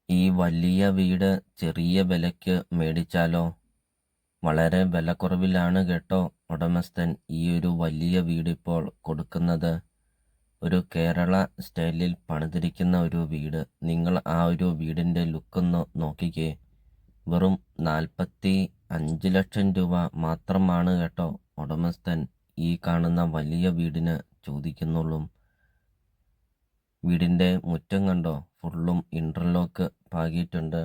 ഈ വലിയ വീട് ചെറിയ വിലയ്ക്ക് മേടിച്ചാലോ? വളരെ വിലക്കുറവിലാണ് കേട്ടോ ഉടമസ്ഥൻ ഈ ഒരു വലിയ വീടിപ്പോൾ കൊടുക്കുന്നത്. ഒരു കേരള സ്റ്റൈലിൽ പണിതിരിക്കുന്ന ഒരു വീട്. നിങ്ങൾ ആ ഒരു വീടിൻ്റെ ലുക്കൊന്ന് നോക്കിക്കേ. വെറും 45 ലക്ഷം രൂപ മാത്രമാണ് കേട്ടോ ഉടമസ്ഥൻ ഈ കാണുന്ന വലിയ വീടിന് ചോദിക്കുന്നുള്ളൂ. വീടിൻ്റെ മുറ്റം കണ്ടോ? ഫുള്ളും ഇൻ്റർലോക്ക് പാകിയിട്ടുണ്ട്.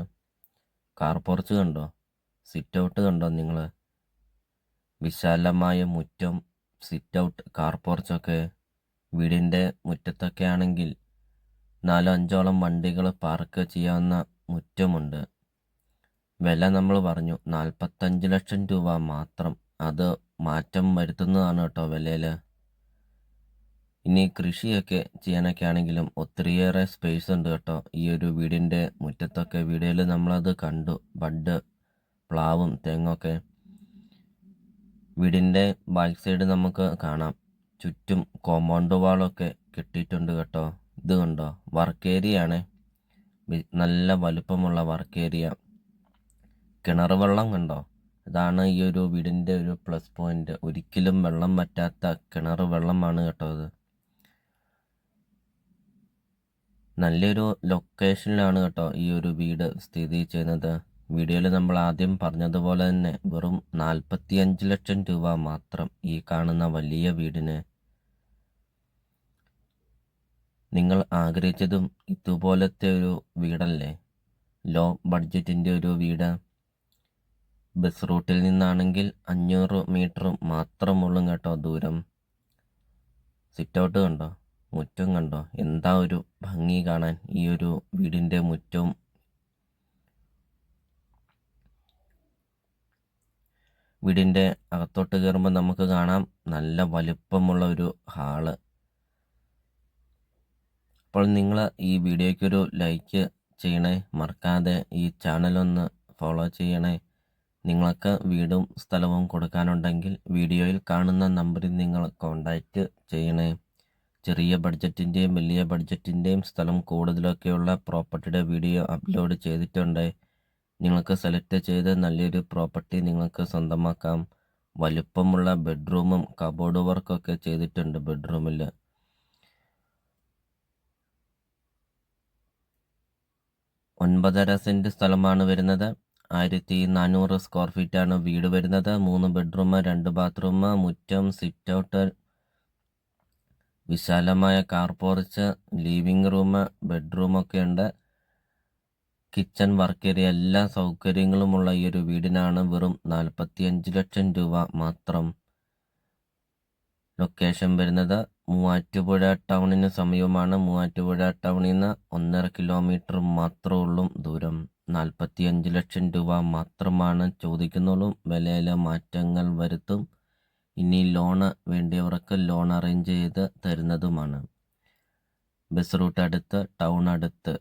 കാർ പോർച്ച് കണ്ടോ? സിറ്റ് ഔട്ട് കണ്ടോ നിങ്ങൾ? വിശാലമായ മുറ്റം, സിറ്റ് ഔട്ട്, കാർ പോർച്ചൊക്കെ. വീടിൻ്റെ മുറ്റത്തൊക്കെ ആണെങ്കിൽ 4-5ഓളം വണ്ടികൾ പാർക്ക് ചെയ്യാവുന്ന മുറ്റമുണ്ട്. വില നമ്മൾ പറഞ്ഞു 45 ലക്ഷം രൂപ മാത്രം. അത് മാറ്റം വരുത്തുന്നതാണ് കേട്ടോ വിലയിൽ. ഇനി കൃഷിയൊക്കെ ചെയ്യാനൊക്കെ ആണെങ്കിലും ഒത്തിരിയേറെ സ്പേസ് ഉണ്ട് കേട്ടോ ഈ ഒരു വീടിൻ്റെ മുറ്റത്തൊക്കെ. വീഡിയോയിൽ നമ്മളത് കണ്ടു. ബഡ്, പ്ലാവും, തെങ്ങൊക്കെ. വീടിൻ്റെ ബാക്ക് സൈഡ് നമുക്ക് കാണാം. ചുറ്റും കോമ്പൗണ്ട് വാളൊക്കെ കെട്ടിയിട്ടുണ്ട് കേട്ടോ. ഇത് കണ്ടോ? വർക്ക് ഏരിയ ആണ്. നല്ല വലുപ്പമുള്ള വർക്ക് ഏരിയ. കിണർ വെള്ളം കണ്ടോ? ഇതാണ് ഈ ഒരു വീടിൻ്റെ ഒരു പ്ലസ് പോയിന്റ്. ഒരിക്കലും വെള്ളം വറ്റാത്ത കിണർ വെള്ളമാണ് കേട്ടോ ഇത്. നല്ലൊരു ലൊക്കേഷനിലാണ് കേട്ടോ ഈ ഒരു വീട് സ്ഥിതി ചെയ്യുന്നത്. വീഡിയോയിൽ നമ്മൾ ആദ്യം പറഞ്ഞതുപോലെ തന്നെ വെറും 45 ലക്ഷം രൂപ മാത്രം ഈ കാണുന്ന വലിയ വീടിന്. നിങ്ങൾ ആഗ്രഹിച്ചതും ഇതുപോലത്തെ ഒരു വീടല്ലേ? ലോ ബഡ്ജറ്റിൻ്റെ ഒരു വീട്. ബസ് റൂട്ടിൽ നിന്നാണെങ്കിൽ 500 മീറ്റർ മാത്രമുള്ളൂ കേട്ടോ ദൂരം. സിറ്റ് ഔട്ട് കണ്ടോ? മുറ്റം കണ്ടോ? എന്താ ഒരു ഭംഗി കാണാൻ ഈ ഒരു വീടിൻ്റെ മുറ്റവും. വീടിൻ്റെ അകത്തോട്ട് കയറുമ്പോൾ നമുക്ക് കാണാം നല്ല വലുപ്പമുള്ള ഒരു ഹാള്. അപ്പോൾ നിങ്ങൾ ഈ വീഡിയോയ്ക്കൊരു ലൈക്ക് ചെയ്യണേ, മറക്കാതെ ഈ ചാനലൊന്ന് ഫോളോ ചെയ്യണേ. നിങ്ങൾക്ക് വീടും സ്ഥലവും കൊടുക്കാനുണ്ടെങ്കിൽ വീഡിയോയിൽ കാണുന്ന നമ്പറിൽ നിങ്ങൾ കോൺടാക്റ്റ് ചെയ്യണേ. ചെറിയ ബഡ്ജറ്റിൻ്റെയും വലിയ ബഡ്ജറ്റിൻ്റെയും സ്ഥലം കൂടുതലൊക്കെയുള്ള പ്രോപ്പർട്ടിയുടെ വീഡിയോ അപ്ലോഡ് ചെയ്തിട്ടുണ്ട്. നിങ്ങൾക്ക് സെലക്ട് ചെയ്ത് നല്ലൊരു പ്രോപ്പർട്ടി നിങ്ങൾക്ക് സ്വന്തമാക്കാം. വലുപ്പമുള്ള ബെഡ്റൂമും കബോർഡ് വർക്കൊക്കെ ചെയ്തിട്ടുണ്ട് ബെഡ്റൂമിൽ. 9.5 സെൻറ്റ് സ്ഥലമാണ് വരുന്നത്. 1400 സ്ക്വയർ ഫീറ്റാണ് വീട് വരുന്നത്. 3 ബെഡ്റൂം, 2 ബാത്റൂം, മുറ്റം, സിറ്റ് ഔട്ട്, വിശാലമായ കാർ പോർച്ച്, ലിവിങ് റൂം, ബെഡ്റൂമൊക്കെ ഉണ്ട്. കിച്ചൺ, വർക്ക് ഏരിയ, എല്ലാ സൗകര്യങ്ങളുമുള്ള ഈ ഒരു വീടിനാണ് വെറും 45 ലക്ഷം രൂപ മാത്രം. ലൊക്കേഷൻ വരുന്നത് മൂവാറ്റുപുഴ ടൗണിന് സമീപമാണ്. മൂവാറ്റുപുഴ ടൗണിൽ നിന്ന് 1.5 കിലോമീറ്റർ മാത്രമുള്ളൂ ദൂരം. 45 ലക്ഷം രൂപ മാത്രമാണ് ചോദിക്കുന്നുള്ളൂ. വിലയിലെ മാറ്റങ്ങൾ വരുത്തും. ഇനി ലോണ് വേണ്ടിയവർക്ക് ലോൺ അറേഞ്ച് ചെയ്ത് തരുന്നതുമാണ്. ബസ് റൂട്ട് അടുത്ത്, ടൗൺ അടുത്ത്,